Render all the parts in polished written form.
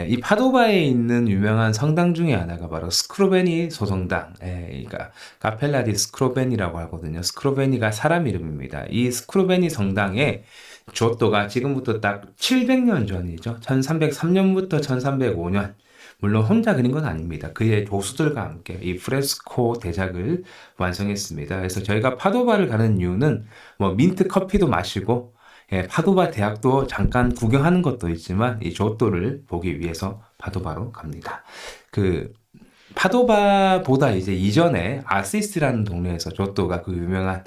이 파도바에 있는 유명한 성당 중에 하나가 바로 스크로베니 소성당, 그러니까 카펠라 디 스크로베니라고 하거든요. 스크로베니가 사람 이름입니다. 이 스크로베니 성당의 조또가 지금부터 딱 700년 전이죠. 1303년부터 1305년. 물론 혼자 그린 건 아닙니다. 그의 조수들과 함께 이 프레스코 대작을 완성했습니다. 그래서 저희가 파도바를 가는 이유는 뭐 민트 커피도 마시고 파도바 대학도 잠깐 구경하는 것도 있지만 이 조또를 보기 위해서 파도바로 갑니다. 그 파도바보다 이제 이전에 아시시라는 동네에서 조또가 그 유명한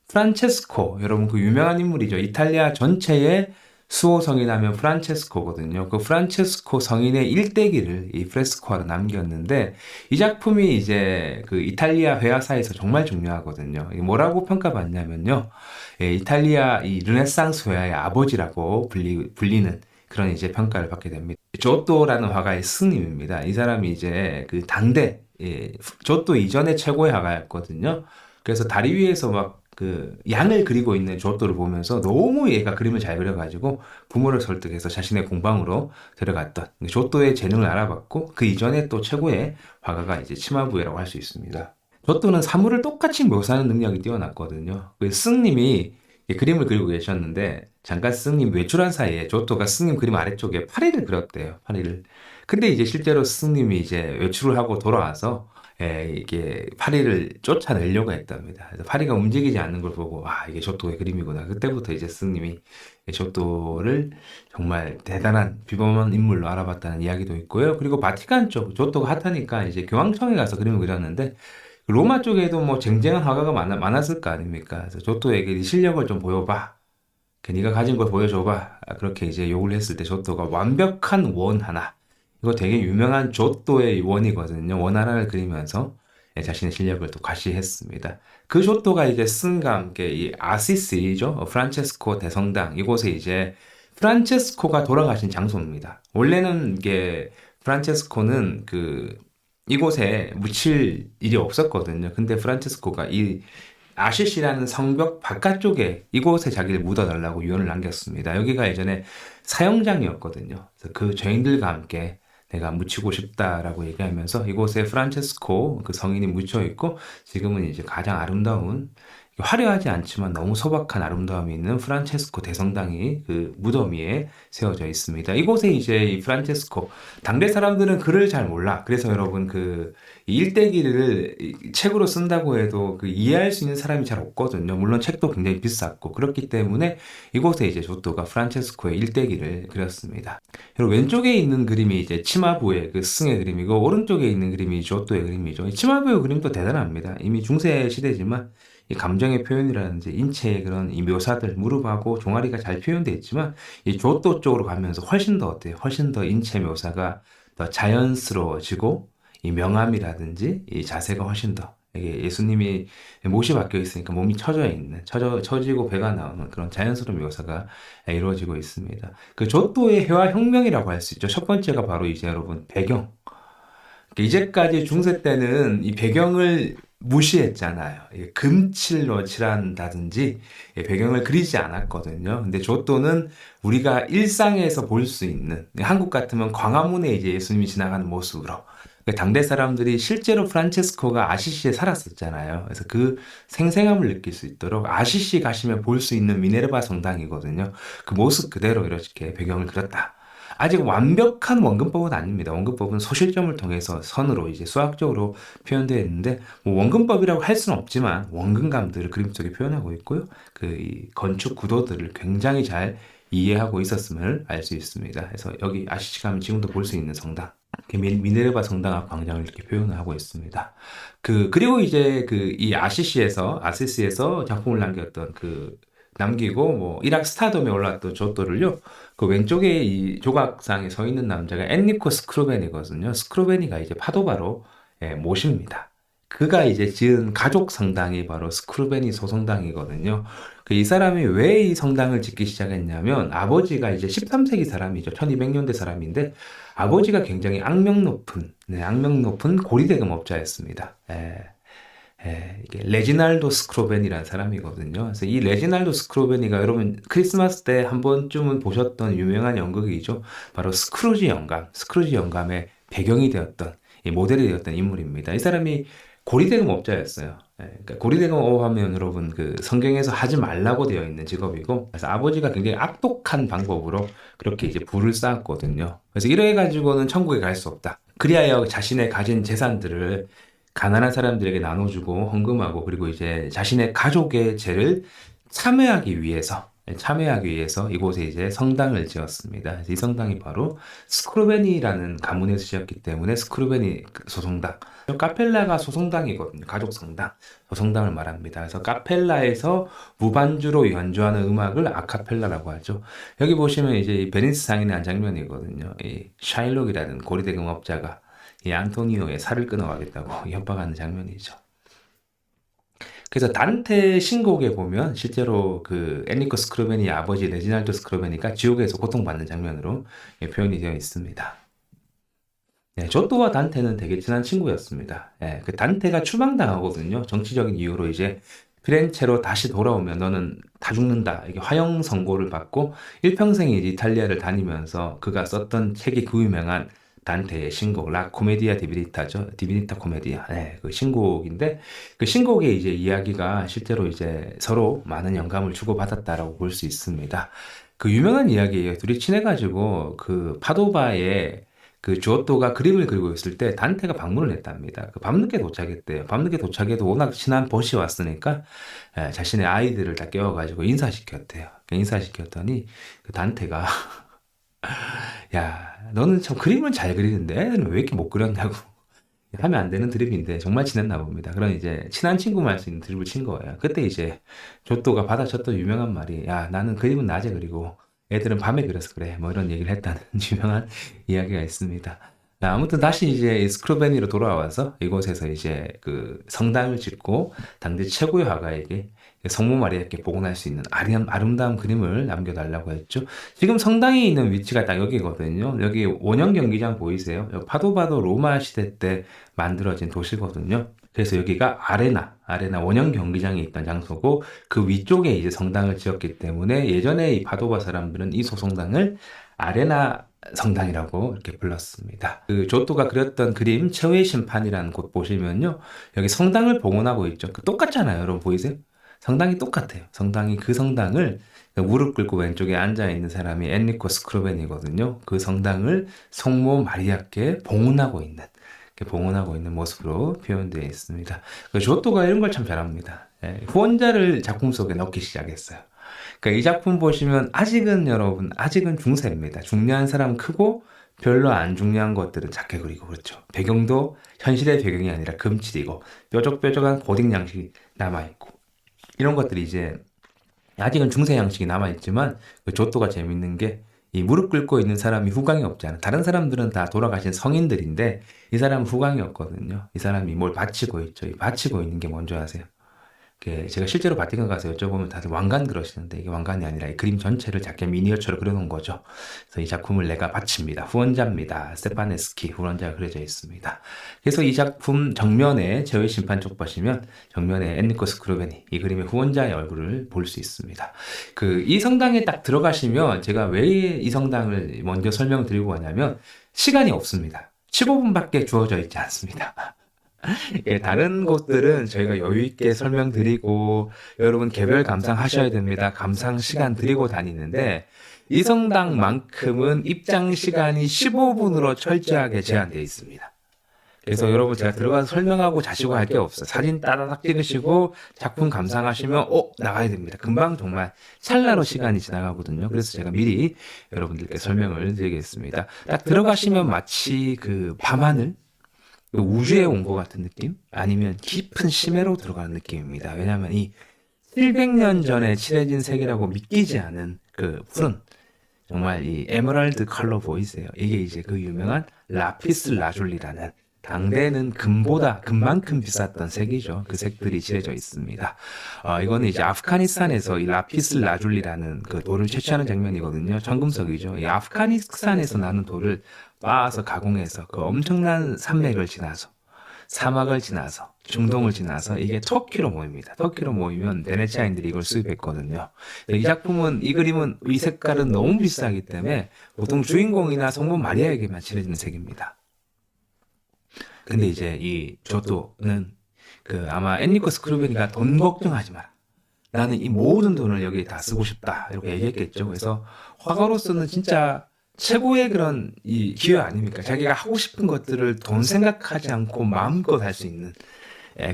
프란체스코, 여러분 그 유명한 인물이죠. 이탈리아 전체의 수호성이 나면 프란체스코거든요. 그 프란체스코 성인의 일대기를 이 프레스코화로 남겼는데 이 작품이 이제 그 이탈리아 회화사에서 정말 중요하거든요. 이게 뭐라고 평가받냐면요. 이탈리아 이 르네상스 회화의 아버지라고 불리는 그런 이제 평가를 받게 됩니다. 조또라는 화가의 스님입니다. 이 사람이 이제 그 당대 조또 이전의 최고의 화가였거든요. 그래서 다리 위에서 막 그 양을 그리고 있는 조또를 보면서 너무 얘가 그림을 잘 그려가지고 부모를 설득해서 자신의 공방으로 데려갔던 조또의 재능을 알아봤고 그 이전에 또 최고의 화가가 이제 치마부에라고 할 수 있습니다. 조또는 사물을 똑같이 묘사하는 능력이 뛰어났거든요. 그 스님이 그림을 그리고 계셨는데 잠깐 스님 외출한 사이에 조또가 스님 그림 아래쪽에 파리를 그렸대요. 파리를. 근데 이제 실제로 스님이 이제 외출을 하고 돌아와서 이게 파리를 쫓아내려고 했답니다. 그래서 파리가 움직이지 않는 걸 보고 와 이게 조또의 그림이구나. 그때부터 이제 스님이 조또를 정말 대단한 비범한 인물로 알아봤다는 이야기도 있고요. 그리고 바티칸 쪽 조또가 핫하니까 이제 교황청에 가서 그림을 그렸는데 로마 쪽에도 뭐 쟁쟁한 화가가 많았을 거 아닙니까? 그래서 조또에게 네 실력을 좀 보여봐. 네가 가진 걸 보여줘봐. 그렇게 이제 요구를 했을 때 조또가 완벽한 원 하나. 이거 되게 유명한 조또의 원이거든요. 원 하나를 그리면서 자신의 실력을 또 과시했습니다. 그 조또가 이제 스님과 함께 이 아시시죠. 프란체스코 대성당 이곳에 이제 프란체스코가 돌아가신 장소입니다. 원래는 이게 프란체스코는 그 이곳에 묻힐 일이 없었거든요. 근데 프란체스코가 이 아시시라는 성벽 바깥쪽에 이곳에 자기를 묻어달라고 유언을 남겼습니다. 여기가 예전에 사형장이었거든요. 그래서 그 죄인들과 함께 내가 묻히고 싶다라고 얘기하면서 이곳에 프란체스코 그 성인이 묻혀 있고 지금은 이제 가장 아름다운 화려하지 않지만 너무 소박한 아름다움이 있는 프란체스코 대성당이 그 무덤 위에 세워져 있습니다. 이곳에 이제 이 프란체스코 당대 사람들은 글을 잘 몰라. 그래서 여러분 그 일대기를 책으로 쓴다고 해도 그 이해할 수 있는 사람이 잘 없거든요. 물론 책도 굉장히 비쌌고 그렇기 때문에 이곳에 이제 조또가 프란체스코의 일대기를 그렸습니다. 그리고 왼쪽에 있는 그림이 이제 치마부의 그 스승의 그림이고 오른쪽에 있는 그림이 조또의 그림이죠. 이 치마부의 그림도 대단합니다. 이미 중세 시대지만 이 감정의 표현이라든지 인체의 그런 이 묘사들, 무릎하고 종아리가 잘 표현되어 있지만 이 조또 쪽으로 가면서 훨씬 더 어때요? 훨씬 더 인체 묘사가 더 자연스러워지고 이 명암이라든지 이 자세가 훨씬 더 이게 예수님이 못이 박혀 있으니까 몸이 처져 있는, 처지고 배가 나오는 그런 자연스러운 묘사가 이루어지고 있습니다. 그 조또의 회화혁명이라고 할 수 있죠. 첫 번째가 바로 이제 여러분 배경. 이제까지 중세 때는 이 배경을 무시했잖아요. 금칠로 칠한다든지 배경을 그리지 않았거든요. 근데 조또는 우리가 일상에서 볼 수 있는 한국 같으면 광화문에 이제 예수님이 지나가는 모습으로 당대 사람들이 실제로 프란체스코가 아시시에 살았었잖아요. 그래서 그 생생함을 느낄 수 있도록 아시시 가시면 볼 수 있는 미네르바 성당이거든요. 그 모습 그대로 이렇게 배경을 그렸다. 아직 완벽한 원근법은 아닙니다. 원근법은 소실점을 통해서 선으로 이제 수학적으로 표현되어 있는데 뭐 원근법이라고 할 수는 없지만 원근감들을 그림 속에 표현하고 있고요. 이 건축 구도들을 굉장히 잘 이해하고 있었음을 알 수 있습니다. 그래서 여기 아시시 가면 지금도 볼 수 있는 성당. 미네르바 성당 앞 광장을 이렇게 표현을 하고 있습니다. 그리고 이제 이 아시시에서 작품을 남겼던 남기고 뭐 이락 스타덤에 올랐던 조또를요. 그 왼쪽에 이 조각상에 서 있는 남자가 엔리코 스크로베니거든요. 스크로베니가 이제 파도바로 모십니다. 그가 이제 지은 가족 성당이 바로 스크루베니 소성당이거든요. 이 사람이 왜 이 성당을 짓기 시작했냐면 아버지가 이제 13세기 사람이죠. 1200년대 사람인데 아버지가 굉장히 악명 높은 고리대금업자였습니다. 이게 레지날도 스크로벤이라는 사람이거든요. 그래서 이 레지날도 스크로벤이가 여러분 크리스마스 때 한 번쯤은 보셨던 유명한 연극이죠. 바로 스크루지 영감, 스크루지 영감의 배경이 되었던 이 모델이 되었던 인물입니다. 이 사람이 고리대금업자였어요. 그러니까 고리대금업 하면 여러분 그 성경에서 하지 말라고 되어 있는 직업이고, 그래서 아버지가 굉장히 악독한 방법으로 그렇게 이제 부를 쌓았거든요. 그래서 이래 가지고는 천국에 갈 수 없다. 그리하여 자신의 가진 재산들을 가난한 사람들에게 나눠주고 헌금하고, 그리고 이제 자신의 가족의 죄를 참회하기 위해서 이곳에 이제 성당을 지었습니다. 그래서 이 성당이 바로 스크루베니라는 가문에서 지었기 때문에 스크루베니 소성당. 카펠라가 소성당이거든요. 가족 성당, 소성당을 말합니다. 그래서 카펠라에서 무반주로 연주하는 음악을 아카펠라라고 하죠. 여기 보시면 이제 이 베니스 상인의 한 장면이거든요. 이 샤일록이라는 고리대금업자가 이 안토니오의 살을 끊어가겠다고 협박하는 장면이죠. 그래서 단테 신곡에 보면 실제로 그 엔리코 스크루베니 아버지 레지날도 스크루베니가 지옥에서 고통받는 장면으로 표현이 되어 있습니다. 네, 조또와 단테는 되게 친한 친구였습니다. 그 단테가 추방당하거든요. 정치적인 이유로 이제 피렌체로 다시 돌아오면 너는 다 죽는다. 이게 화형 선고를 받고 일평생이 이탈리아를 다니면서 그가 썼던 책이 그 유명한 단테의 신곡 라 코메디아 디비니타죠. 디비니타 코메디아. 그 신곡인데 그 신곡의 이제 이야기가 실제로 이제 서로 많은 영감을 주고받았다라고 볼 수 있습니다. 그 유명한 이야기예요. 둘이 친해가지고 그 파도바에 그 주오토가 그림을 그리고 있을 때 단테가 방문을 했답니다. 그 밤늦게 도착했대요. 밤늦게 도착해도 워낙 친한 벗이 왔으니까 자신의 아이들을 다 깨워가지고 인사시켰대요. 인사시켰더니 그 단테가 야, 너는 참 그림을 잘 그리는데 애들은 왜 이렇게 못 그렸냐고 하면 안 되는 드립인데 정말 친했나 봅니다. 그런 이제 친한 친구만 할 수 있는 드립을 친 거예요. 그때 이제 조또가 받아쳤던 유명한 말이 야, 나는 그림은 낮에 그리고 애들은 밤에 그려서 그래. 뭐 이런 얘기를 했다는 유명한 이야기가 있습니다. 자, 아무튼 다시 이제 스크루베니로 돌아와서 이곳에서 이제 그 성당을 짓고 당대 최고의 화가에게 성모 마리아께 복원할 수 있는 아름다운 그림을 남겨달라고 했죠. 지금 성당이 있는 위치가 딱 여기거든요. 여기 원형 경기장 보이세요? 여기 파도바도 로마 시대 때 만들어진 도시거든요. 그래서 여기가 아레나 원형 경기장이 있던 장소고 그 위쪽에 이제 성당을 지었기 때문에 예전에 이 파도바 사람들은 이 소성당을 아레나 성당이라고 이렇게 불렀습니다. 그 조또가 그렸던 그림 최후의 심판이라는 곳 보시면요. 여기 성당을 봉헌하고 있죠. 그 똑같잖아요. 여러분 보이세요? 성당이 똑같아요. 그 성당을 무릎 꿇고 왼쪽에 앉아 있는 사람이 엔리코 스크루벤이거든요. 그 성당을 성모 마리아께 봉헌하고 있는 모습으로 표현되어 있습니다. 그 조또가 이런 걸 참 잘합니다. 후원자를 작품 속에 넣기 시작했어요. 그러니까 이 작품 보시면 아직은 중세입니다. 중요한 사람 크고 별로 안 중요한 것들은 작게 그리고 그렇죠. 배경도 현실의 배경이 아니라 금칠이고 뾰족뾰족한 고딕 양식이 남아있고 이런 것들이 이제 아직은 중세 양식이 남아있지만 그 조또가 재밌는 게 이 무릎 꿇고 있는 사람이 후광이 없잖아. 다른 사람들은 다 돌아가신 성인들인데 이 사람은 후광이 없거든요. 이 사람이 뭘 바치고 있죠. 이 바치고 있는 게 뭔지 아세요? 제가 실제로 바티칸 가서 여쭤보면 다들 왕관 그러시는데 이게 왕관이 아니라 이 그림 전체를 작게 미니어처로 그려놓은 거죠. 그래서 이 작품을 내가 바칩니다. 후원자입니다. 스테파네스키 후원자가 그려져 있습니다. 그래서 이 작품 정면에 제의 심판 쪽 보시면 정면에 엔리코 스크루베니 이 그림의 후원자의 얼굴을 볼 수 있습니다. 이 성당에 딱 들어가시면 제가 왜 이 성당을 먼저 설명을 드리고 가냐면 시간이 없습니다. 15분밖에 주어져 있지 않습니다. 다른 곳들은 저희가 여유 있게 설명드리고 여러분 개별 감상하셔야 됩니다. 감상 시간 드리고 다니는데 이 성당만큼은 입장 시간이 15분으로 철저하게 제한되어 있습니다. 그래서 여러분 제가 들어가서 설명하고 자시고 할 게 없어요. 사진 따다닥 찍으시고 작품 감상하시면 나가야 됩니다. 금방 정말 찰나로 시간이 지나가거든요. 그래서 제가 미리 여러분들께 설명을 드리겠습니다. 딱 들어가시면 마치 그 밤하늘 우주에 온 것 같은 느낌? 아니면 깊은 심해로 들어가는 느낌입니다. 왜냐하면 이 700년 전에 칠해진 색이라고 믿기지 않은 그 푸른 정말 이 에메랄드 컬러 보이세요? 이게 이제 그 유명한 라피스 라줄리라는 당대에는 금만큼 비쌌던 색이죠. 그 색들이 칠해져 있습니다. 이거는 이제 아프가니스탄에서 이 라피스 라줄리라는 그 돌을 채취하는 장면이거든요. 청금석이죠. 이 아프가니스탄에서 나는 돌을 빻아서 가공해서 그 엄청난 산맥을 지나서 사막을 지나서 중동을 지나서 이게 터키로 모입니다. 터키로 모이면 베네치아인들이 이걸 수입했거든요. 이 작품은, 이 그림은 이 색깔은 너무 비싸기 때문에 보통 주인공이나 성모 마리아에게만 칠해지는 색입니다. 근데 이제 이 조또는 아마 엔리코 스크루베니가 돈 걱정하지 마라. 나는 이 모든 돈을 여기에 다 쓰고 싶다. 이렇게 얘기했겠죠. 그래서 화가로서는 진짜 최고의 그런 이 기회 아닙니까? 자기가 하고 싶은 것들을 돈 생각하지 않고 마음껏 할 수 있는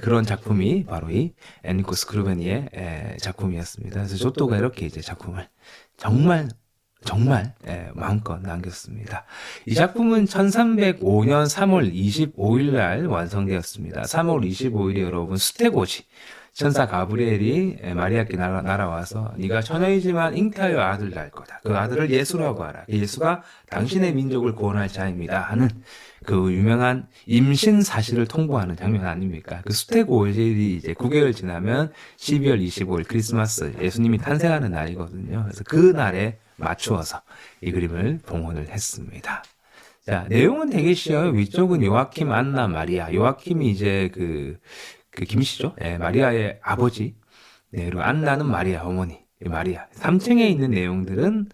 그런 작품이 바로 이 엔리코 스크루베니의 작품이었습니다. 그래서 조또가 이렇게 이제 작품을 정말 마음껏 남겼습니다. 이 작품은 1305년 3월 25일 날 완성되었습니다. 3월 25일에 여러분 수테고지 천사 가브리엘이 마리아께 날아와서 네가 처녀이지만 잉태하여 아들을 낳을 거다. 그 아들을 예수라고 하라. 예수가 당신의 민족을 구원할 자입니다. 하는 그 유명한 임신 사실을 통보하는 장면 아닙니까? 그 수테고일이 이제 9개월 지나면 12월 25일 크리스마스 예수님이 탄생하는 날이거든요. 그래서 그 날에 맞추어서 이 그림을 봉헌을 했습니다. 자, 내용은 되게 쉬워요. 위쪽은 요아킴, 안나, 마리아. 요아킴이 이제 김씨죠. 마리아의 아버지. 네, 그리고 안나는 마리아 어머니. 마리아. 3층에 있는 내용들은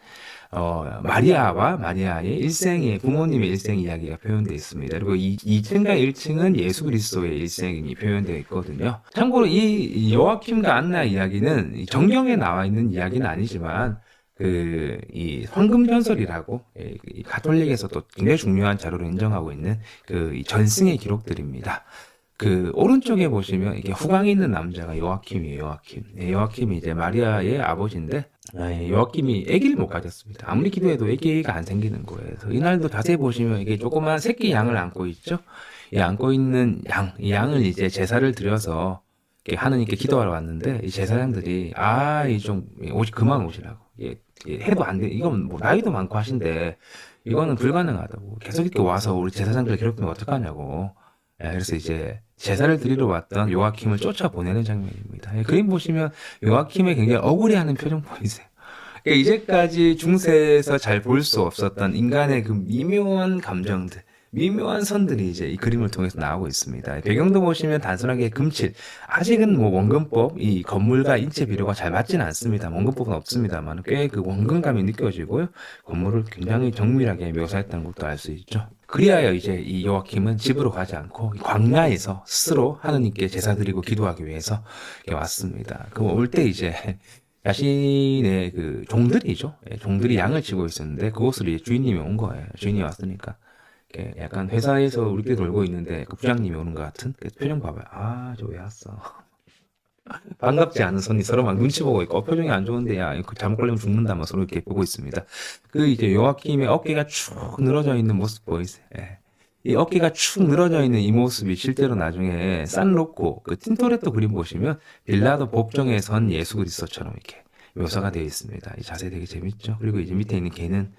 마리아와 마리아의 일생의 부모님의 일생 이야기가 표현되어 있습니다. 그리고 2층과 1층은 예수 그리스도의 일생이 표현되어 있거든요. 참고로 이 요아킴과 안나 이야기는 정경에 나와 있는 이야기는 아니지만 이 황금전설이라고 이 가톨릭에서 또 굉장히 중요한 자료로 인정하고 있는 이 전승의 기록들입니다. 오른쪽에 보시면 이게 후광이 있는 남자가 요아킴이에요. 요아킴. 요아킴이 이제 마리아의 아버지인데 요아킴이 아기를 못 가졌습니다. 아무리 기도해도 아기가 안 생기는 거예요. 그래서 이날도 자세히 보시면 이게 조그만 새끼 양을 안고 있죠. 이 안고 있는 이 양을 이제 제사를 드려서 하느님께 기도하러 왔는데 이 제사장들이 그만 오시라고. 해도 안 돼. 이건 뭐 나이도 많고 하신데 이거는 불가능하다고. 계속 이렇게 와서 우리 제사장들 괴롭히면 어떡하냐고. 그래서 이제 제사를 드리러 왔던 요아킴을 쫓아보내는 장면입니다. 그림 보시면 요아킴의 굉장히 억울해하는 표정 보이세요. 그러니까 이제까지 중세에서 잘 볼 수 없었던 인간의 그 미묘한 감정들, 미묘한 선들이 이제 이 그림을 통해서 나오고 있습니다. 배경도 보시면 단순하게 금칠, 아직은 뭐 원근법, 이 건물과 인체 비료가 잘 맞지는 않습니다. 원근법은 없습니다만 꽤 원근감이 느껴지고요. 건물을 굉장히 정밀하게 묘사했다는 것도 알 수 있죠. 그리하여 이제 이 요아킴은 집으로 가지 않고 광야에서 스스로 하느님께 제사 드리고 기도하기 위해서 왔습니다. 올 때 이제 자신의 종들이죠. 종들이 양을 치고 있었는데 그곳을 이제 주인님이 온 거예요. 주인이 왔으니까. 약간 회사에서 우리끼리 놀고 있는데 부장님이 오는 것 같은 표정 봐봐요. 저 왜 왔어? 반갑지 않은 손이 서로 막 눈치 보고 있고 표정이 안 좋은데 야 잘못 걸리면 죽는다 막 서로 이렇게 보고 있습니다. 이제 요아킴의 어깨가 축 늘어져 있는 모습 보이세요? 이 어깨가 축 늘어져 있는 이 모습이 실제로 나중에 산로코 틴토레토 그림 보시면 빌라도 법정에 선 예수 그리스도처럼 이렇게 묘사가 되어 있습니다. 이 자세 되게 재밌죠? 그리고 이제 밑에 있는 개는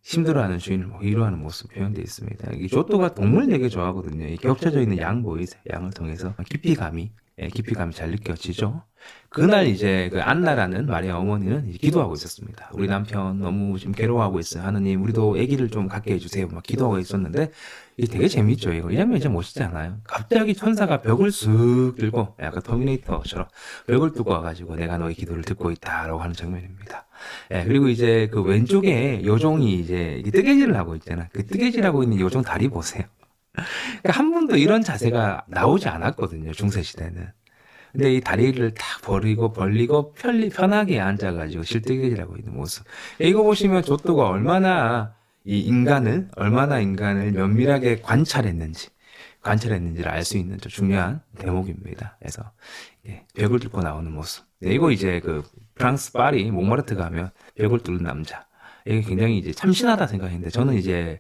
힘들어하는 주인을 위로하는 모습 표현되어 있습니다. 이 조또가 동물 되게 좋아하거든요. 이 겹쳐져 있는 양 보이세요? 양을 통해서 깊이감이 잘 느껴지죠. 그날 이제 안나라는 마리아 어머니는 기도하고 있었습니다. 우리 남편 너무 지금 괴로워하고 있어요. 하느님, 우리도 아기를 좀 갖게 해주세요. 막 기도하고 있었는데 이게 되게 재밌죠. 이 장면이 진짜 멋있지 않아요? 갑자기 천사가 벽을 쓱 들고 약간 터미네이터처럼 벽을 뚫고 와가지고 내가 너의 기도를 듣고 있다라고 하는 장면입니다. 그리고 이제 왼쪽에 요종이 이제 뜨개질을 하고 있잖아요. 뜨개질하고 있는 요종 다리 보세요. 그러니까 한 번도 이런 자세가 나오지 않았거든요. 중세시대는. 근데 이 다리를 탁 벌리고 편하게 앉아가지고 실뜨개질하고 있는 모습. 이거 보시면 조또가 얼마나 인간을 면밀하게 관찰했는지를 알 수 있는 중요한 대목입니다. 그래서 벽을 뚫고 나오는 모습. 이거 이제 프랑스 파리 몽마르트 가면 벽을 뚫는 남자. 이게 굉장히 이제 참신하다 생각했는데 저는 이제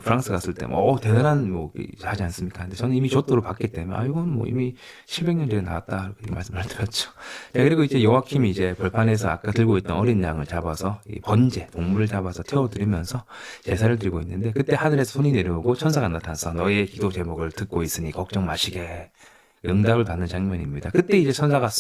프랑스 갔을 때 대단한 하지 않습니까? 근데 저는 이미 조또를 봤기 때문에 이건 이미 700년 전에 나왔다 이렇게 말씀을 드렸죠. 그리고 이제 요아킴이 이제 벌판에서 아까 들고 있던 어린 양을 잡아서 동물을 잡아서 태워드리면서 제사를 드리고 있는데 그때 하늘에서 손이 내려오고 천사가 나타나서 너의 기도 제목을 듣고 있으니 걱정 마시게 응답을 받는 장면입니다. 그때 이제 천사가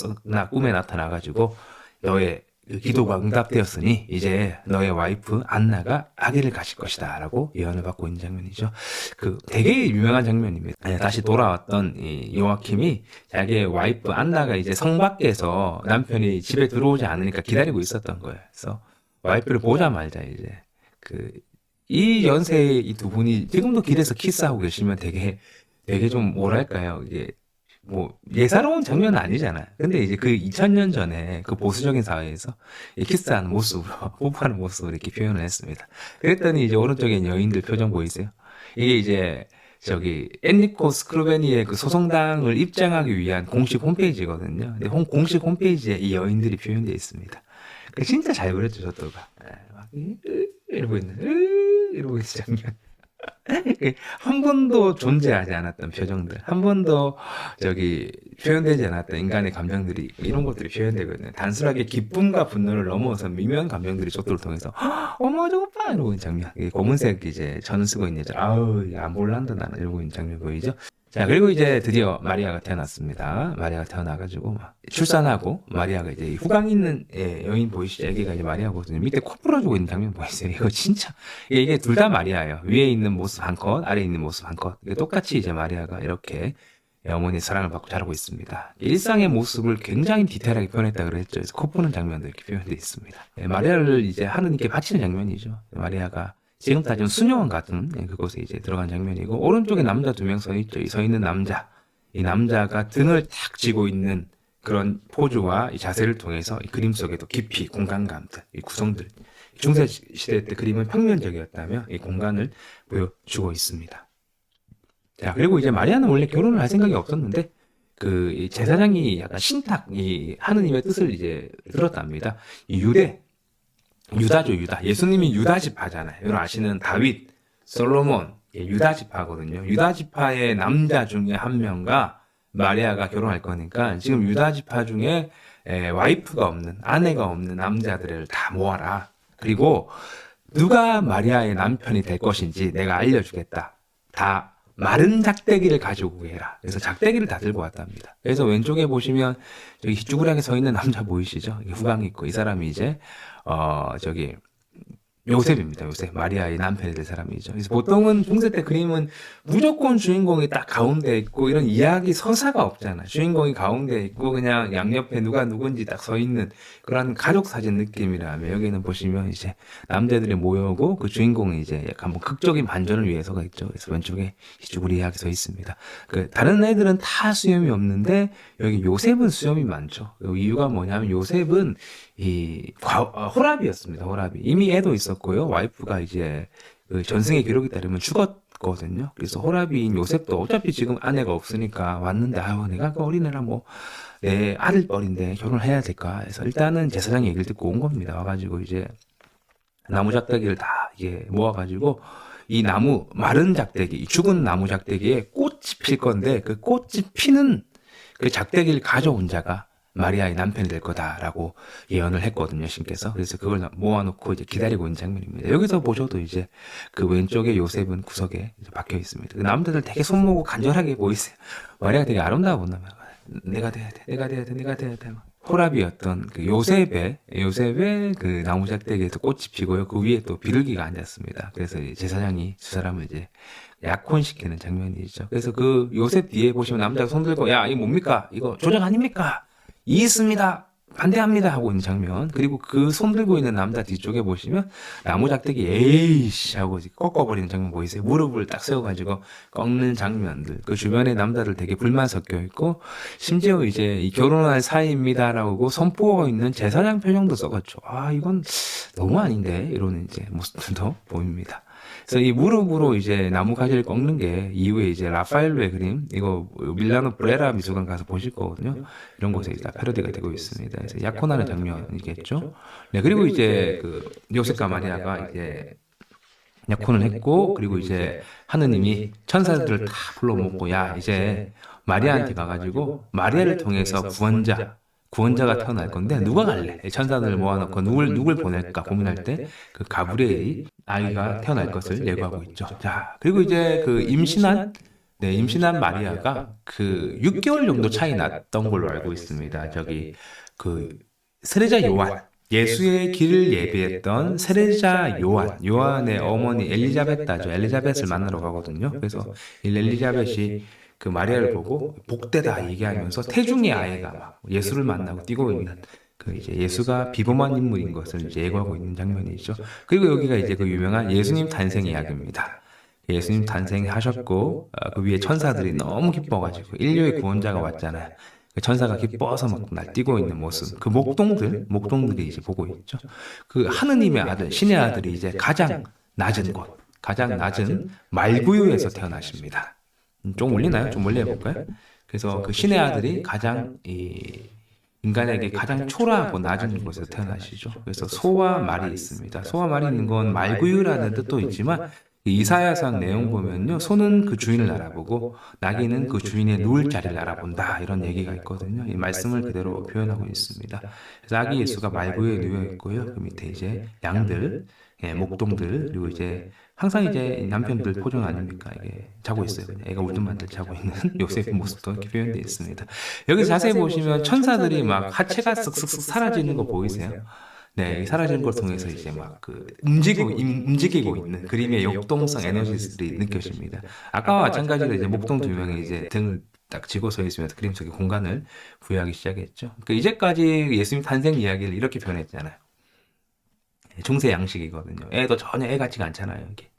꿈에 나타나가지고 너의 그 기도가 응답되었으니 이제 너의 와이프 안나가 아기를 가질 것이다 라고 예언을 받고 있는 장면이죠. 그 되게 유명한 장면입니다. 다시 돌아왔던 이 요아킴이 자기의 와이프 안나가 이제 성 밖에서 남편이 집에 들어오지 않으니까 기다리고 있었던 거예요. 그래서 와이프를 보자마자 이제 그 이 연세의 이 두 분이 지금도 길에서 키스하고 계시면 되게 좀 뭐랄까요, 이게 뭐 예사로운 장면은 아니잖아요. 근데 이제 그 2000년 전에 그 보수적인 사회에서 이 키스하는 모습으로 뽀뽀하는 모습으로 이렇게 표현을 했습니다. 그랬더니 이제 오른쪽에 여인들 표정 보이세요? 이게 이제 저기 엔리코 스크루베니의 그 소송당을 입장하기 위한 공식 홈페이지거든요. 근데 공식 홈페이지에 이 여인들이 표현되어 있습니다. 진짜 잘 그렸죠, 저도가. 막 이러고 있는, 이러고 있는 장면. 한 번도 존재하지 않았던 표정들, 한 번도 저기 표현되지 않았던 인간의 감정들이 이런 것들이 표현되거든요. 단순하게 기쁨과 분노를 넘어서 미묘한 감정들이 저도를 통해서 어머 저거 봐 이러고 있는 장면. 검은색 이제 전 쓰고 있는 여자, 아우 안 볼란다 나는 이러고 있는 장면 보이죠? 자, 그리고 이제 드디어 마리아가 태어났습니다. 마리아가 태어나가지고 막 출산하고 마리아가 이제 후광 있는 여인 보이시죠? 여기가 이제 마리아거든요. 밑에 코 풀어주고 있는 장면 보이세요? 이거 진짜 이게 둘 다 마리아예요. 위에 있는 모습 한 컷, 아래에 있는 모습 한 컷. 이게 똑같이 이제 마리아가 이렇게 어머니의 사랑을 받고 자라고 있습니다. 일상의 모습을 굉장히 디테일하게 표현했다 그랬죠. 그래서 코 푸는 장면도 이렇게 표현되어 있습니다. 마리아를 이제 하느님께 바치는 장면이죠. 마리아가 지금 따지면 수녀원 같은 그곳에 이제 들어간 장면이고, 오른쪽에 남자 두 명 서 있죠. 이 서 있는 남자, 이 남자가 등을 탁 쥐고 있는 그런 포즈와 이 자세를 통해서 이 그림 속에도 깊이 공간감들, 이 구성들, 중세 시대 때 그림은 평면적이었다며 이 공간을 보여주고 있습니다. 자, 그리고 이제 마리아는 원래 결혼을 할 생각이 없었는데 그 제사장이 약간 신탁, 이 하느님의 뜻을 이제 들었답니다. 이 유다죠, 유다. 예수님이 유다 지파잖아요. 여러분 아시는 다윗, 솔로몬, 유다 지파거든요. 유다 지파의 남자 중에 한 명과 마리아가 결혼할 거니까 지금 유다 지파 중에 와이프가 없는, 아내가 없는 남자들을 다 모아라. 그리고 누가 마리아의 남편이 될 것인지 내가 알려주겠다. 다 마른 작대기를 가지고 해라. 그래서 작대기를 다 들고 왔답니다. 그래서 왼쪽에 보시면 저기 쭈그리하게 서 있는 남자 보이시죠? 후광이 있고, 이 사람이 이제 저기 요셉입니다. 요셉, 마리아의 남편이 될 사람이죠. 그래서 보통은 중세 때 그림은 무조건 주인공이 딱 가운데 있고 이런 이야기 서사가 없잖아요. 주인공이 가운데 있고 그냥 양옆에 누가 누군지 딱 서 있는 그런 가족 사진 느낌이라면, 여기는 보시면 이제 남자들이 모여오고 그 주인공이 이제 약간 뭐 극적인 반전을 위해서가 있죠. 그래서 왼쪽에 쭈그리하게 서 있습니다. 그 다른 애들은 다 수염이 없는데 여기 요셉은 수염이 많죠. 그 이유가 뭐냐면 요셉은 호랍이었습니다. 호랍이 이미 애도 있었고요. 와이프가 이제 그 전승의 기록에 따르면 죽었거든요. 그래서 호랍이인 요셉도 어차피 지금 아내가 없으니까 왔는데, 아유 내가 그 어린애랑 뭐 내 아들뻘인데 결혼을 해야 될까 해서 일단은 제사장 얘기를 듣고 온 겁니다. 와가지고 이제 나무 작대기를 다 이게 모아가지고 이 나무 마른 작대기, 이 죽은 나무 작대기에 꽃이 필 건데 그 꽃이 피는 그 작대기를 가져온 자가 마리아의 남편이 될 거다라고 예언을 했거든요, 신께서. 그래서 그걸 모아놓고 이제 기다리고 있는 장면입니다. 여기서 보셔도 이제 그 왼쪽에 요셉은 구석에 이제 박혀 있습니다. 그 남자들 되게 손모고 간절하게 보이세요. 마리아가 되게 아름다워 본다면 내가 돼야 돼, 내가 돼야 돼, 내가 돼야 돼. 호랍이었던 그 요셉의 그 나무 작대기에서 꽃이 피고요. 그 위에 또 비둘기가 앉았습니다. 그래서 제사장이 두 사람을 이제 약혼시키는 장면이죠. 그래서 그 요셉 뒤에 보시면 남자가 손 들고, 야, 이거 뭡니까? 이거 조작 아닙니까? 있습니다. 반대합니다. 하고 있는 장면. 그리고 그 손 들고 있는 남자 뒤쪽에 보시면 나무 작대기 에이씨 하고 꺾어버리는 장면 보이세요? 무릎을 딱 세워가지고 꺾는 장면들. 그 주변에 남자들 되게 불만 섞여 있고, 심지어 이제 이 결혼할 사이입니다라고 선포하고 있는 제사장 표정도 써갔죠. 아, 이건 너무 아닌데? 이러는 이제 모습들도 보입니다. 그래서 이 무릎으로 이제 나무 가지를 꺾는 게 이후에 이제 라파엘로의 그림, 이거 밀라노 브레라 미술관 가서 보실 거거든요. 이런 곳에 다 패러디가 되고 있습니다. 그래서 약혼하는 장면이겠죠. 네, 그리고 이제 그 요셉과 마리아가 이제 약혼을 했고, 그리고 이제 하느님이 천사들을 다 불러 모으고, 야, 이제 마리아한테 가가지고 마리아를 통해서 구원자가 태어날 건데 누가 갈래? 천사들을 모아놓고 누굴 보낼까 고민할 때 그 가브리엘이 아이가 태어날 것을 예고하고 있죠. 자, 그리고 이제 그 임신한 마리아가 그 6개월 정도 차이 났던 걸로 알고 있습니다. 저기 그 세례자 요한, 예수의 길을 예비했던 세례자 요한의 어머니 엘리자벳다죠. 엘리자벳을 만나러 가거든요. 그래서 이 엘리자벳이 그 마리아를 보고 복되다 얘기하면서 태중의 아이가 막 예수를 만나고 뛰고 있는 그 이제 예수가 비범한 인물인 것을 이제 예고하고 있는 장면이죠. 그리고 여기가 이제 그 유명한 예수님 탄생 이야기입니다. 예수님 탄생하셨고 그 위에 천사들이 너무 기뻐가지고 인류의 구원자가 왔잖아요. 그 천사가 기뻐서 막 날뛰고 있는 모습, 그 목동들이 이제 보고 있죠. 그 하느님의 아들, 신의 아들이 이제 가장 낮은 곳, 가장 낮은 말구유에서 태어나십니다. 좀 올리나요? 좀 멀리 해볼까요? 그래서 그 신의 아들이 가장 이 인간에게 가장 초라하고 낮은 곳에서 태어나시죠. 그래서 소와 말이 있습니다. 소와 말이 있는 건 말구유라는 뜻도 있지만 이 이사야상 내용 보면요, 소는 그 주인을 알아보고 나귀는 그 주인의 누울 자리를 알아본다 이런 얘기가 있거든요. 이 말씀을 그대로 표현하고 있습니다. 그래서 아기 예수가 말구유에 누워 있고요. 그 밑에 이제 양들, 목동들, 그리고 이제 항상 이제 남편들 포종 아닙니까? 이게 자고 있어요. 그냥 애가 울든 말든 자고 있는 요셉의 모습도 이렇게 표현되어 있습니다. 여기 자세히 보시면 천사들이 막 하체가 쓱쓱쓱 사라지는 거 보이세요? 네, 이 사라지는 걸 통해서 이제 막 그 움직이고 있는 그림의 역동성 에너지들이 느껴집니다. 아까와 마찬가지로 이제 목동 두 명이 이제 등을 딱 쥐고 서 있으면서 그림 속의 공간을 부여하기 시작했죠. 그 이제까지 예수님 탄생 이야기를 이렇게 표현했잖아요. 중세 양식이거든요. 애도 전혀 애 같지가 않잖아요, 이게.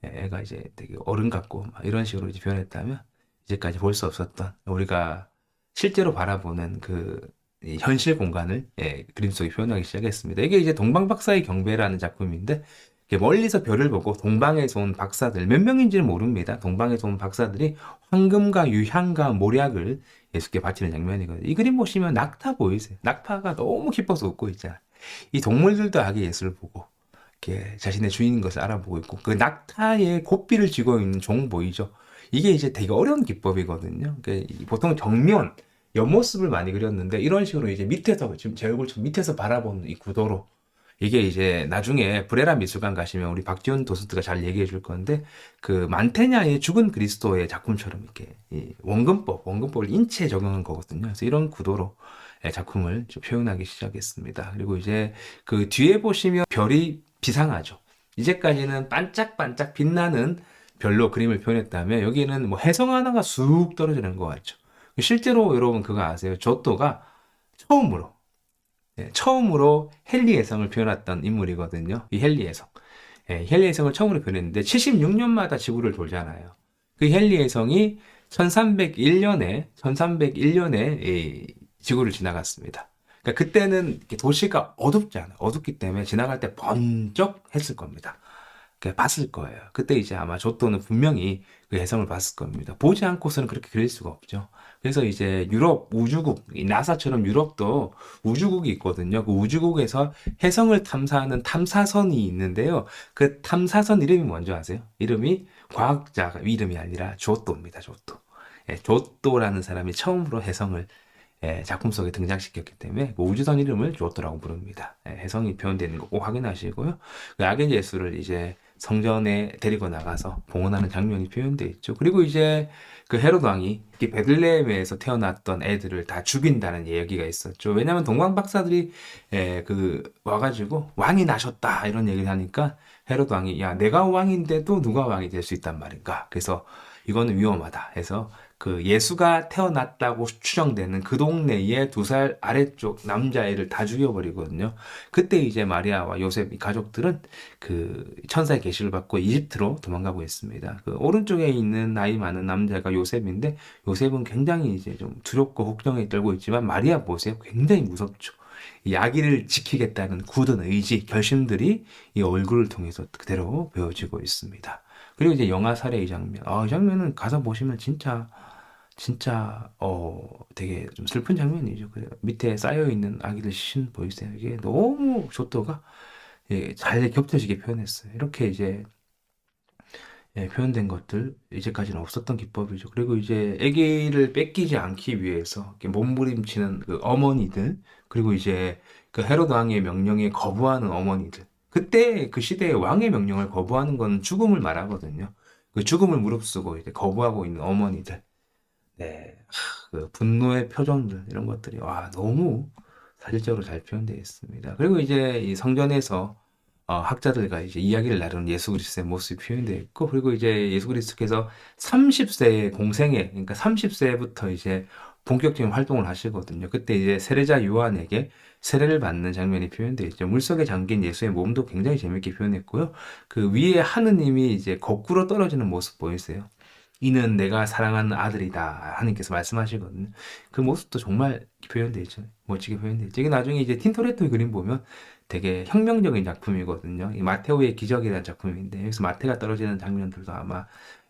애가 이제 되게 어른 같고 막 이런 식으로 이제 표현했다면 이제까지 볼 수 없었던 우리가 실제로 바라보는 이 현실 공간을 그림 속에 표현하기 시작했습니다. 이게 이제 동방박사의 경배라는 작품인데 이렇게 멀리서 별을 보고 동방에서 온 박사들 몇 명인지는 모릅니다. 동방에서 온 박사들이 황금과 유향과 모략을 예수께 바치는 장면이거든요. 이 그림 보시면 낙타 보이세요? 낙타가 너무 기뻐서 웃고 있잖아요. 이 동물들도 아기 예수를 보고 이렇게 자신의 주인인 것을 알아보고 있고 그 낙타의 고삐를 쥐고 있는 종 보이죠? 이게 이제 되게 어려운 기법이거든요. 그러니까 보통 정면 옆모습을 많이 그렸는데 이런 식으로 이제 밑에서 지금 제 얼굴 좀 밑에서 바라보는 이 구도로 이게 이제 나중에 브레라 미술관 가시면 우리 박지훈 도슨트가 잘 얘기해 줄 건데 그 만테냐의 죽은 그리스도의 작품처럼 이렇게 이 원근법을 인체에 적용한 거거든요. 그래서 이런 구도로 작품을 좀 표현하기 시작했습니다. 그리고 이제 그 뒤에 보시면 별이 비상하죠. 이제까지는 반짝반짝 빛나는 별로 그림을 표현했다면 여기는 뭐 혜성 하나가 쑥 떨어지는 것 같죠. 실제로 여러분 그거 아세요? 조또가 처음으로 처음으로 헨리 해성을 표현했던 인물이거든요. 이 헨리 해성. 헨리 해성을 처음으로 표현했는데 76년마다 지구를 돌잖아요. 그 헨리 해성이 1301년에 지구를 지나갔습니다. 그러니까 그때는 이렇게 도시가 어둡잖아요. 어둡기 때문에 지나갈 때 번쩍했을 겁니다. 봤을 거예요. 그때 이제 아마 조또는 분명히 그 해성을 봤을 겁니다. 보지 않고서는 그렇게 그릴 수가 없죠. 그래서 이제 유럽 우주국, 나사처럼 유럽도 우주국이 있거든요. 그 우주국에서 해성을 탐사하는 탐사선이 있는데요. 그 탐사선 이름이 뭔지 아세요? 이름이 과학자 이름이 아니라 조또입니다. 조또. 조또라는 사람이 처음으로 해성을 작품 속에 등장시켰기 때문에 그 우주선 이름을 조또라고 부릅니다. 해성이 표현되는 거 꼭 확인하시고요. 그 악의 예수를 이제 성전에 데리고 나가서 봉헌하는 장면이 표현되어 있죠. 그리고 이제 그 헤롯 왕이 베들레헴에서 태어났던 애들을 다 죽인다는 얘기가 있었죠. 왜냐하면 동방 박사들이 와가지고 왕이 나셨다 이런 얘기를 하니까 헤롯 왕이 야 내가 왕인데도 누가 왕이 될 수 있단 말인가. 그래서 이거는 위험하다 해서 그 예수가 태어났다고 추정되는 그 동네의 2살 아래쪽 남자애를 다 죽여버리거든요. 그때 이제 마리아와 요셉 가족들은 그 천사의 계시를 받고 이집트로 도망가고 있습니다. 그 오른쪽에 있는 나이 많은 남자가 요셉인데 요셉은 굉장히 이제 좀 두렵고 걱정에 떨고 있지만 마리아 보세요. 굉장히 무섭죠. 이 아기를 지키겠다는 굳은 의지, 결심들이 이 얼굴을 통해서 그대로 보여지고 있습니다. 그리고 이제 영화 살해 이 장면. 이 장면은 가서 보시면 진짜 되게 좀 슬픈 장면이죠. 그 밑에 쌓여있는 아기들 시신 보이세요? 이게 너무 조또가 잘 겹쳐지게 표현했어요. 이렇게 이제 표현된 것들, 이제까지는 없었던 기법이죠. 그리고 이제 아기를 뺏기지 않기 위해서 이렇게 몸부림치는 그 어머니들, 그리고 이제 그 헤로드 왕의 명령에 거부하는 어머니들. 그때 그 시대의 왕의 명령을 거부하는 건 죽음을 말하거든요. 그 죽음을 무릅쓰고 이제 거부하고 있는 어머니들. 네, 그 분노의 표정들 이런 것들이 와 너무 사실적으로 잘 표현되어 있습니다. 그리고 이제 이 성전에서 학자들과 이제 이야기를 나누는 예수 그리스도의 모습이 표현되어 있고, 그리고 이제 예수 그리스도께서 30세의 공생애, 그러니까 30세부터 이제 본격적인 활동을 하시거든요. 그때 이제 세례자 요한에게 세례를 받는 장면이 표현되어 있죠. 물속에 잠긴 예수의 몸도 굉장히 재밌게 표현했고요. 그 위에 하느님이 이제 거꾸로 떨어지는 모습 보이세요? 이는 내가 사랑하는 아들이다. 하나님께서 말씀하시거든요. 그 모습도 정말 표현되어 있죠. 멋지게 표현되어 있죠. 이게 나중에 이제 틴토레토의 그림 보면 되게 혁명적인 작품이거든요. 이 마테오의 기적이라는 작품인데, 여기서 마테가 떨어지는 장면들도 아마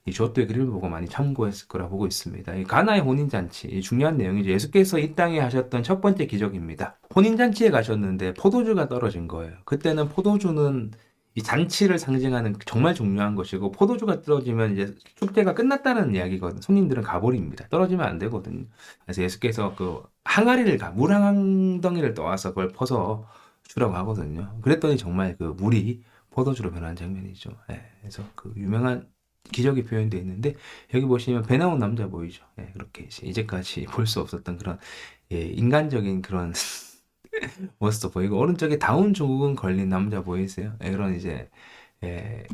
이 조또의 그림을 보고 많이 참고했을 거라 보고 있습니다. 이 가나의 혼인잔치, 이 중요한 내용이죠. 예수께서 이 땅에 하셨던 첫 번째 기적입니다. 혼인잔치에 가셨는데 포도주가 떨어진 거예요. 그때는 포도주는 이 잔치를 상징하는 정말 중요한 것이고, 포도주가 떨어지면 이제 축제가 끝났다는 이야기거든요. 손님들은 가버립니다. 떨어지면 안 되거든요. 그래서 예수께서 그 항아리를 물 한 덩이를 떠와서 그걸 퍼서 주라고 하거든요. 그랬더니 정말 그 물이 포도주로 변하는 장면이죠. 예, 그래서 그 유명한 기적이 표현되어 있는데, 여기 보시면 배 나온 남자 보이죠? 예, 그렇게 이제까지 볼 수 없었던 그런 인간적인 그런 모습도 보이고, 오른쪽에 다운 증후군 걸린 남자 보이세요? 예, 그런 이제 예,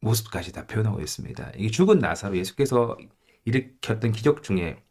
모습까지 다 표현하고 있습니다. 이게 죽은 나사로, 예수께서 일으켰던 기적 중에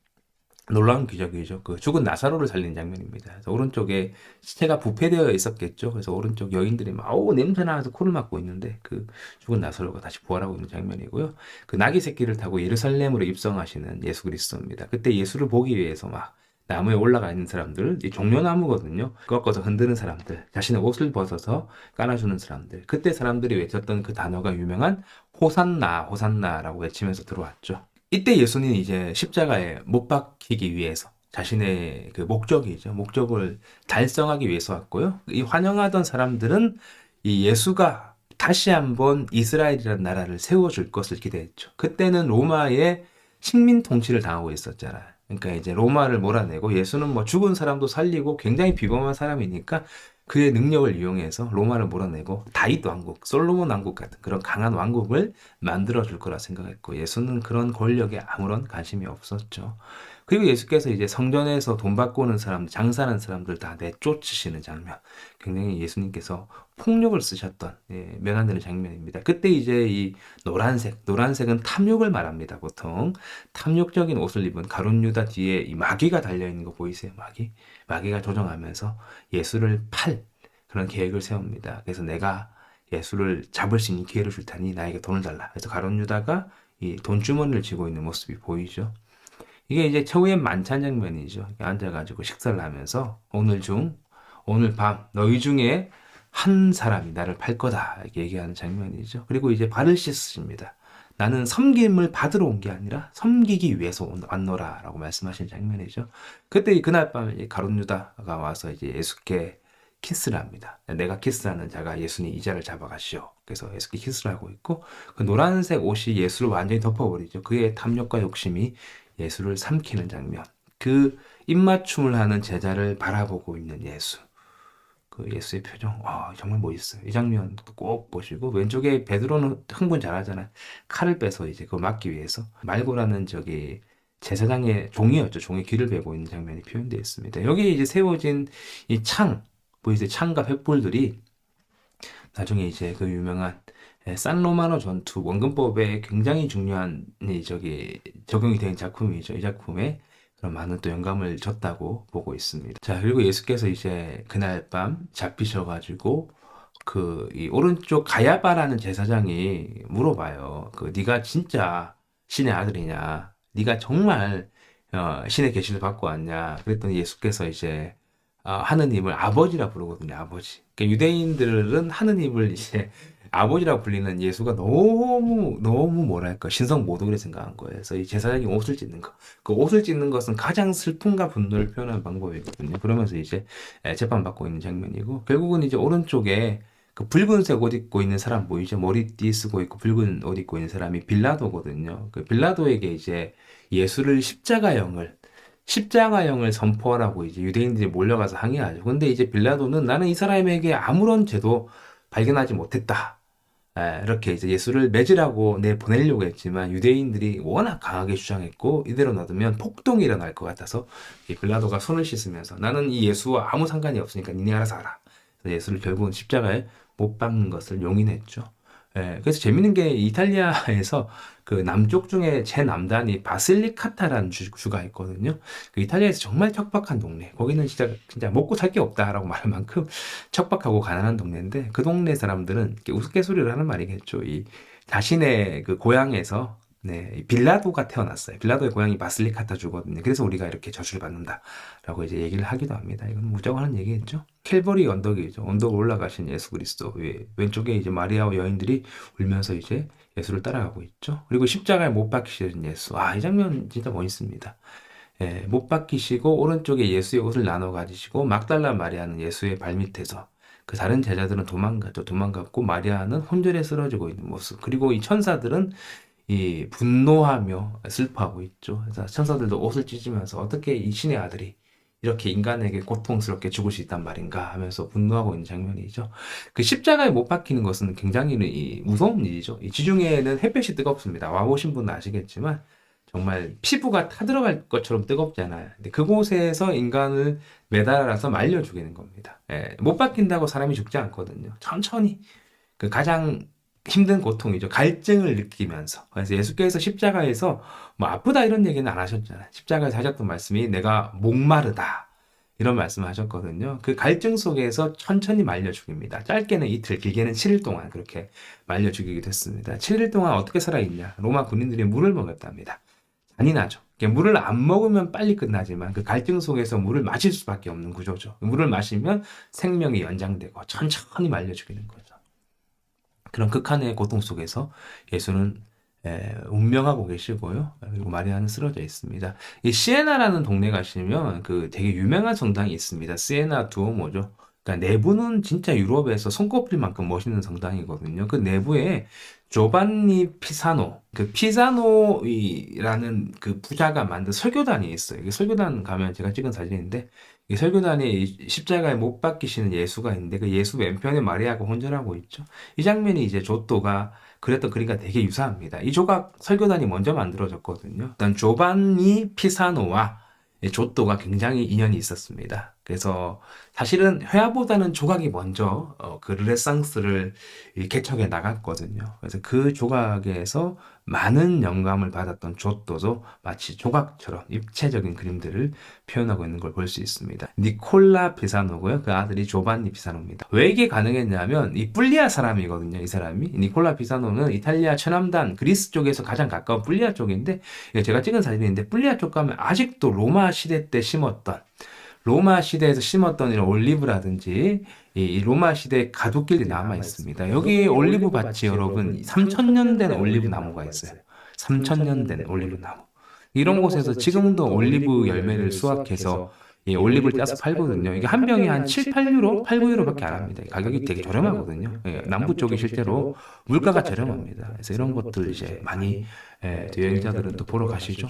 놀라운 기적이죠. 그 죽은 나사로를 살린 장면입니다. 그래서 오른쪽에 시체가 부패되어 있었겠죠. 그래서 오른쪽 여인들이 막 냄새 나서 코를 막고 있는데, 그 죽은 나사로가 다시 부활하고 있는 장면이고요. 그 나귀 새끼를 타고 예루살렘으로 입성하시는 예수 그리스도입니다. 그때 예수를 보기 위해서 막 나무에 올라가 있는 사람들, 이 종려나무거든요. 꺾어서 흔드는 사람들, 자신의 옷을 벗어서 깔아주는 사람들. 그때 사람들이 외쳤던 그 단어가 유명한 호산나, 호산나라고 외치면서 들어왔죠. 이때 예수님이 이제 십자가에 못 박히기 위해서 자신의 그 목적이죠. 목적을 달성하기 위해서 왔고요. 이 환영하던 사람들은 이 예수가 다시 한번 이스라엘이라는 나라를 세워줄 것을 기대했죠. 그때는 로마의 식민 통치를 당하고 있었잖아요. 그러니까 이제 로마를 몰아내고, 예수는 뭐 죽은 사람도 살리고 굉장히 비범한 사람이니까 그의 능력을 이용해서 로마를 몰아내고 다윗 왕국, 솔로몬 왕국 같은 그런 강한 왕국을 만들어 줄 거라 생각했고, 예수는 그런 권력에 아무런 관심이 없었죠. 그리고 예수께서 이제 성전에서 돈 받고 오는 사람들, 장사하는 사람들 다 내쫓으시는 장면, 굉장히 예수님께서 폭력을 쓰셨던 면한 되는 장면입니다. 그때 이제 이 노란색은 탐욕을 말합니다. 보통 탐욕적인 옷을 입은 가룟 유다 뒤에 이 마귀가 달려 있는 거 보이세요? 마귀가 조종하면서 예수를 팔 그런 계획을 세웁니다. 그래서 내가 예수를 잡을 수 있는 기회를 줄 테니 나에게 돈을 달라. 그래서 가룟 유다가 이 돈주머니를 쥐고 있는 모습이 보이죠. 이게 이제 최후의 만찬 장면이죠. 앉아가지고 식사를 하면서 오늘 밤 너희 중에 한 사람이 나를 팔 거다 이렇게 얘기하는 장면이죠. 그리고 이제 발을 씻으십니다. 나는 섬김을 받으러 온 게 아니라 섬기기 위해서 왔노라 라고 말씀하시는 장면이죠. 그때 그날 밤 가룟 유다가 와서 이제 예수께 키스를 합니다. 내가 키스하는 자가 예수님 이 자를 잡아가시오. 그래서 예수께 키스를 하고 있고, 그 노란색 옷이 예수를 완전히 덮어버리죠. 그의 탐욕과 욕심이 예수를 삼키는 장면. 그 입맞춤을 하는 제자를 바라보고 있는 예수. 그 예수의 표정, 정말 멋있어요. 이 장면 꼭 보시고, 왼쪽에 베드로는 흥분 잘하잖아요. 칼을 빼서 이제 그거 막기 위해서 말고라는 저기 제사장의 종이었죠. 종의 귀를 베고 있는 장면이 표현되어 있습니다. 여기에 이제 세워진 이 창, 보이세요? 창과 횃불들이 나중에 이제 그 유명한 산 로마노 전투 원근법에 굉장히 중요한 적용이 된 작품이죠. 이 작품에 그런 많은 또 영감을 줬다고 보고 있습니다. 자, 그리고 예수께서 이제 그날 밤 잡히셔가지고 그 이 오른쪽 가야바라는 제사장이 물어봐요. 그 네가 진짜 신의 아들이냐? 네가 정말 신의 계시를 받고 왔냐? 그랬더니 예수께서 이제 하느님을 아버지라 부르거든요. 아버지. 그러니까 유대인들은 하느님을 이제 아버지라고 불리는 예수가 너무 뭐랄까 신성 모독이라 생각한 거예요. 그래서 이 제사장이 옷을 찢는 거, 그 옷을 찢는 것은 가장 슬픔과 분노를 표현하는 방법이거든요. 그러면서 이제 재판받고 있는 장면이고, 결국은 이제 오른쪽에 그 붉은색 옷 입고 있는 사람 보이죠? 머리띠 쓰고 있고 붉은 옷 입고 있는 사람이 빌라도거든요. 그 빌라도에게 이제 예수를 십자가형을 선포하라고 이제 유대인들이 몰려가서 항의하죠. 근데 이제 빌라도는 나는 이 사람에게 아무런 죄도 발견하지 못했다 이렇게 이제 예수를 맺으라고 내보내려고 했지만 유대인들이 워낙 강하게 주장했고 이대로 놔두면 폭동이 일어날 것 같아서 이 빌라도가 손을 씻으면서 나는 이 예수와 아무 상관이 없으니까 니네 알아서 하라. 그래서 예수를 결국은 십자가에 못 박는 것을 용인했죠. 그래서 재밌는 게 이탈리아에서 그 남쪽 중에 제 남단이 바실리카타라는 주가 있거든요. 그 이탈리아에서 정말 척박한 동네. 거기는 진짜 먹고 살 게 없다라고 말할 만큼 척박하고 가난한 동네인데 그 동네 사람들은 이렇게 우스갯소리를 하는 말이겠죠. 이 자신의 그 고향에서 이 빌라도가 태어났어요. 빌라도의 고향이 바실리카타 주거든요. 그래서 우리가 이렇게 저주를 받는다라고 이제 얘기를 하기도 합니다. 이건 무정하는 얘기겠죠. 캘버리 언덕이죠. 언덕 올라가신 예수 그리스도. 왼쪽에 이제 마리아와 여인들이 울면서 이제 예수를 따라가고 있죠. 그리고 십자가에 못 박히시는 예수. 이 장면 진짜 멋있습니다. 못 박히시고 오른쪽에 예수의 옷을 나눠 가지시고 막달라 마리아는 예수의 발밑에서 그 다른 제자들은 도망갔고 마리아는 혼절에 쓰러지고 있는 모습. 그리고 이 천사들은 이 분노하며 슬퍼하고 있죠. 그래서 천사들도 옷을 찢으면서 어떻게 이 신의 아들이 이렇게 인간에게 고통스럽게 죽을 수 있단 말인가 하면서 분노하고 있는 장면이죠. 그 십자가에 못 박히는 것은 굉장히 무서운 일이죠. 이 지중해에는 햇볕이 뜨겁습니다. 와보신 분은 아시겠지만 정말 피부가 타들어갈 것처럼 뜨겁잖아요. 근데 그곳에서 인간을 매달아서 말려 죽이는 겁니다. 못 박힌다고 사람이 죽지 않거든요. 천천히 그 가장 힘든 고통이죠. 갈증을 느끼면서. 그래서 예수께서 십자가에서 뭐 아프다 이런 얘기는 안 하셨잖아요. 십자가에서 하셨던 말씀이 내가 목마르다. 이런 말씀을 하셨거든요. 그 갈증 속에서 천천히 말려 죽입니다. 짧게는 이틀, 길게는 7일 동안 그렇게 말려 죽이기도 했습니다. 7일 동안 어떻게 살아있냐? 로마 군인들이 물을 먹였답니다. 잔인하죠. 물을 안 먹으면 빨리 끝나지만 그 갈증 속에서 물을 마실 수밖에 없는 구조죠. 물을 마시면 생명이 연장되고 천천히 말려 죽이는 거죠. 그런 극한의 고통 속에서 예수는 운명하고 계시고요. 그리고 마리아는 쓰러져 있습니다. 이 시에나라는 동네 가시면 그 되게 유명한 성당이 있습니다. 시에나 두오모죠. 그러니까 내부는 진짜 유럽에서 손꼽힐 만큼 멋있는 성당이거든요. 그 내부에 조반니 피사노, 그 피사노라는 그 부자가 만든 설교단이 있어요. 이 설교단 가면 제가 찍은 사진인데 이 설교단에 십자가에 못 박히시는 예수가 있는데 그 예수 왼편에 마리아가 혼전하고 있죠. 이 장면이 이제 조또가 그랬던 그림과 되게 유사합니다. 이 조각 설교단이 먼저 만들어졌거든요. 일단 조반니 피사노와 조또가 굉장히 인연이 있었습니다. 그래서 사실은 회화보다는 조각이 먼저 그 르네상스를 개척해 나갔거든요. 그래서 그 조각에서 많은 영감을 받았던 조또도 마치 조각처럼 입체적인 그림들을 표현하고 있는 걸 볼 수 있습니다. 니콜라 피사노고요. 그 아들이 조반니 피사노입니다. 왜 이게 가능했냐면 이 뿔리아 사람이거든요. 이 사람이 니콜라 피사노는 이탈리아 최남단 그리스 쪽에서 가장 가까운 뿔리아 쪽인데 제가 찍은 사진인데 뿔리아 쪽 가면 아직도 로마 시대 때 심었던 로마 시대에서 심었던 이런 올리브라든지 이 로마 시대 가두길이 남아 있습니다. 여기 올리브 밭이 여러분 3000년 된 올리브 나무가 있어요. 3000년 된 올리브 나무. 이런 곳에서 지금도 올리브 열매를 수확해서 이 올리브를 따서 팔거든요. 이게 한 병이 한 7, 8유로, 8, 9유로밖에 안 합니다. 가격이 되게 저렴하거든요. 남부 쪽이 실제로 물가가 저렴합니다. 그래서 이런 것들 이제 많이 여행자들은 또 보러 가시죠.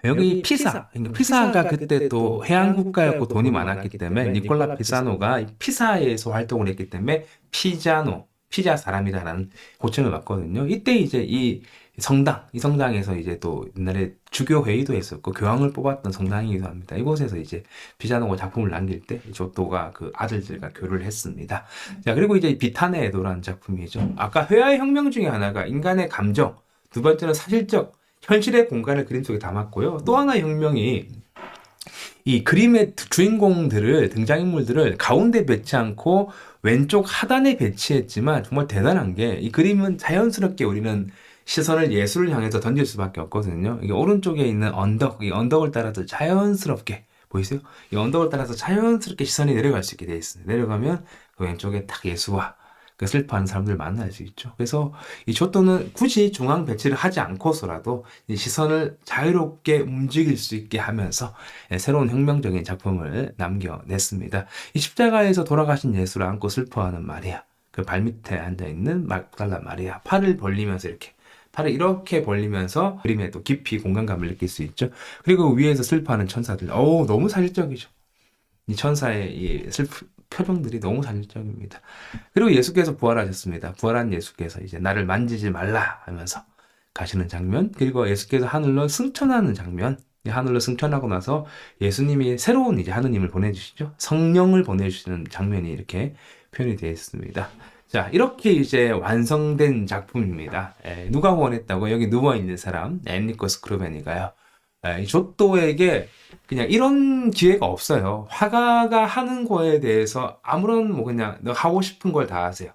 여기 피사가 그때 또 해안 국가였고 돈이 많았기 때문에 니콜라 피사노가 피사에서 활동을 했기 때문에 피자 사람이다라는 호칭을 받거든요. 이때 이제 이 성당에서 이제 또 옛날에 주교 회의도 했었고 교황을 뽑았던 성당이기도 합니다. 이곳에서 이제 피자노가 작품을 남길 때 조또가 그 아들들과 교류를 했습니다. 자, 그리고 이제 비타네에도라는 작품이죠. 아까 회화의 혁명 중에 하나가 인간의 감정, 두 번째는 사실적 현실의 공간을 그림 속에 담았고요. 또 하나의 혁명이 이 그림의 주인공들을, 등장인물들을 가운데 배치 않고 왼쪽 하단에 배치했지만 정말 대단한 게 이 그림은 자연스럽게 우리는 시선을 예술을 향해서 던질 수밖에 없거든요. 이게 오른쪽에 있는 이 언덕을 따라서 자연스럽게 보이세요? 이 언덕을 따라서 자연스럽게 시선이 내려갈 수 있게 돼 있어요. 내려가면 그 왼쪽에 딱 예수와 그 슬퍼하는 사람들 만날 수 있죠. 그래서 이 조또는 굳이 중앙 배치를 하지 않고서라도 이 시선을 자유롭게 움직일 수 있게 하면서 새로운 혁명적인 작품을 남겨냈습니다. 이 십자가에서 돌아가신 예수를 안고 슬퍼하는 마리아, 그 발밑에 앉아있는 막달라 마리아, 팔을 이렇게 벌리면서 그림에 또 깊이 공간감을 느낄 수 있죠. 그리고 위에서 슬퍼하는 천사들, 너무 사실적이죠. 이 천사의 이 표정들이 너무 살인적입니다. 그리고 예수께서 부활하셨습니다. 부활한 예수께서 이제 나를 만지지 말라 하면서 가시는 장면, 그리고 예수께서 하늘로 승천하는 장면, 하늘로 승천하고 나서 예수님이 새로운 이제 하느님을 보내주시죠. 성령을 보내주시는 장면이 이렇게 표현이 되어 있습니다. 자, 이렇게 이제 완성된 작품입니다. 누가 원했다고? 여기 누워있는 사람, 엔리코 스크루베니가요. 이 조또에게 그냥 이런 기회가 없어요. 화가가 하는 거에 대해서 아무런 뭐 그냥 너 하고 싶은 걸 다 하세요.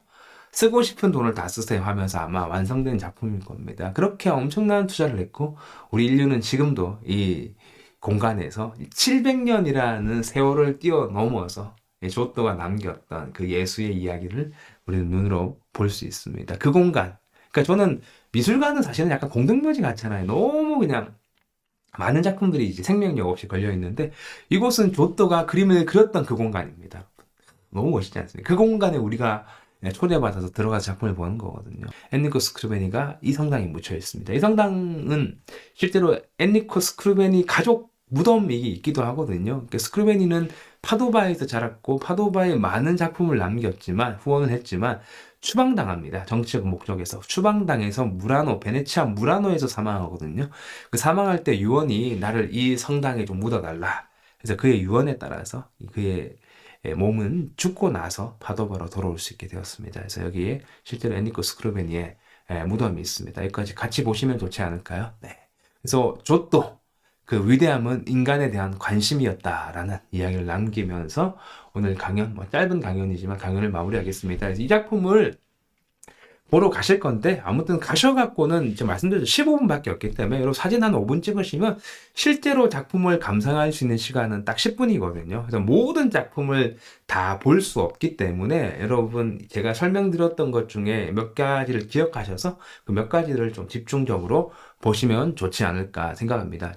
쓰고 싶은 돈을 다 쓰세요 하면서 아마 완성된 작품일 겁니다. 그렇게 엄청난 투자를 했고, 우리 인류는 지금도 이 공간에서 700년이라는 세월을 뛰어넘어서 조또가 남겼던 그 예수의 이야기를 우리는 눈으로 볼 수 있습니다. 그 공간. 그러니까 저는 미술관은 사실은 약간 공동묘지 같잖아요. 너무 그냥 많은 작품들이 이제 생명력 없이 걸려 있는데, 이곳은 조또가 그림을 그렸던 그 공간입니다. 너무 멋있지 않습니까? 그 공간에 우리가 초대받아서 들어가서 작품을 보는 거거든요. 엔리코 스크루베니가 이 성당에 묻혀 있습니다. 이 성당은 실제로 엔리코 스크루베니 가족 무덤이 있기도 하거든요. 그러니까 스크루베니는 파도바에서 자랐고 파도바에 많은 작품을 남겼지만, 후원을 했지만 추방당합니다. 정치적 목적에서 추방당해서 무라노, 베네치아 무라노에서 사망하거든요. 그 사망할 때 유언이 나를 이 성당에 좀 묻어달라. 그래서 그의 유언에 따라서 그의 몸은 죽고 나서 파도바로 돌아올 수 있게 되었습니다. 그래서 여기에 실제로 엔리코 스크루베니의 무덤이 있습니다. 여기까지 같이 보시면 좋지 않을까요? 네. 그래서 조또 그 위대함은 인간에 대한 관심이었다라는 이야기를 남기면서 오늘 강연, 뭐 짧은 강연이지만 강연을 마무리하겠습니다. 그래서 이 작품을 보러 가실 건데, 아무튼 가셔갖고는 지금 말씀드렸죠. 15분밖에 없기 때문에 여러분 사진 한 5분 찍으시면 실제로 작품을 감상할 수 있는 시간은 딱 10분이거든요. 그래서 모든 작품을 다 볼 수 없기 때문에 여러분 제가 설명드렸던 것 중에 몇 가지를 기억하셔서 그 몇 가지를 좀 집중적으로 보시면 좋지 않을까 생각합니다.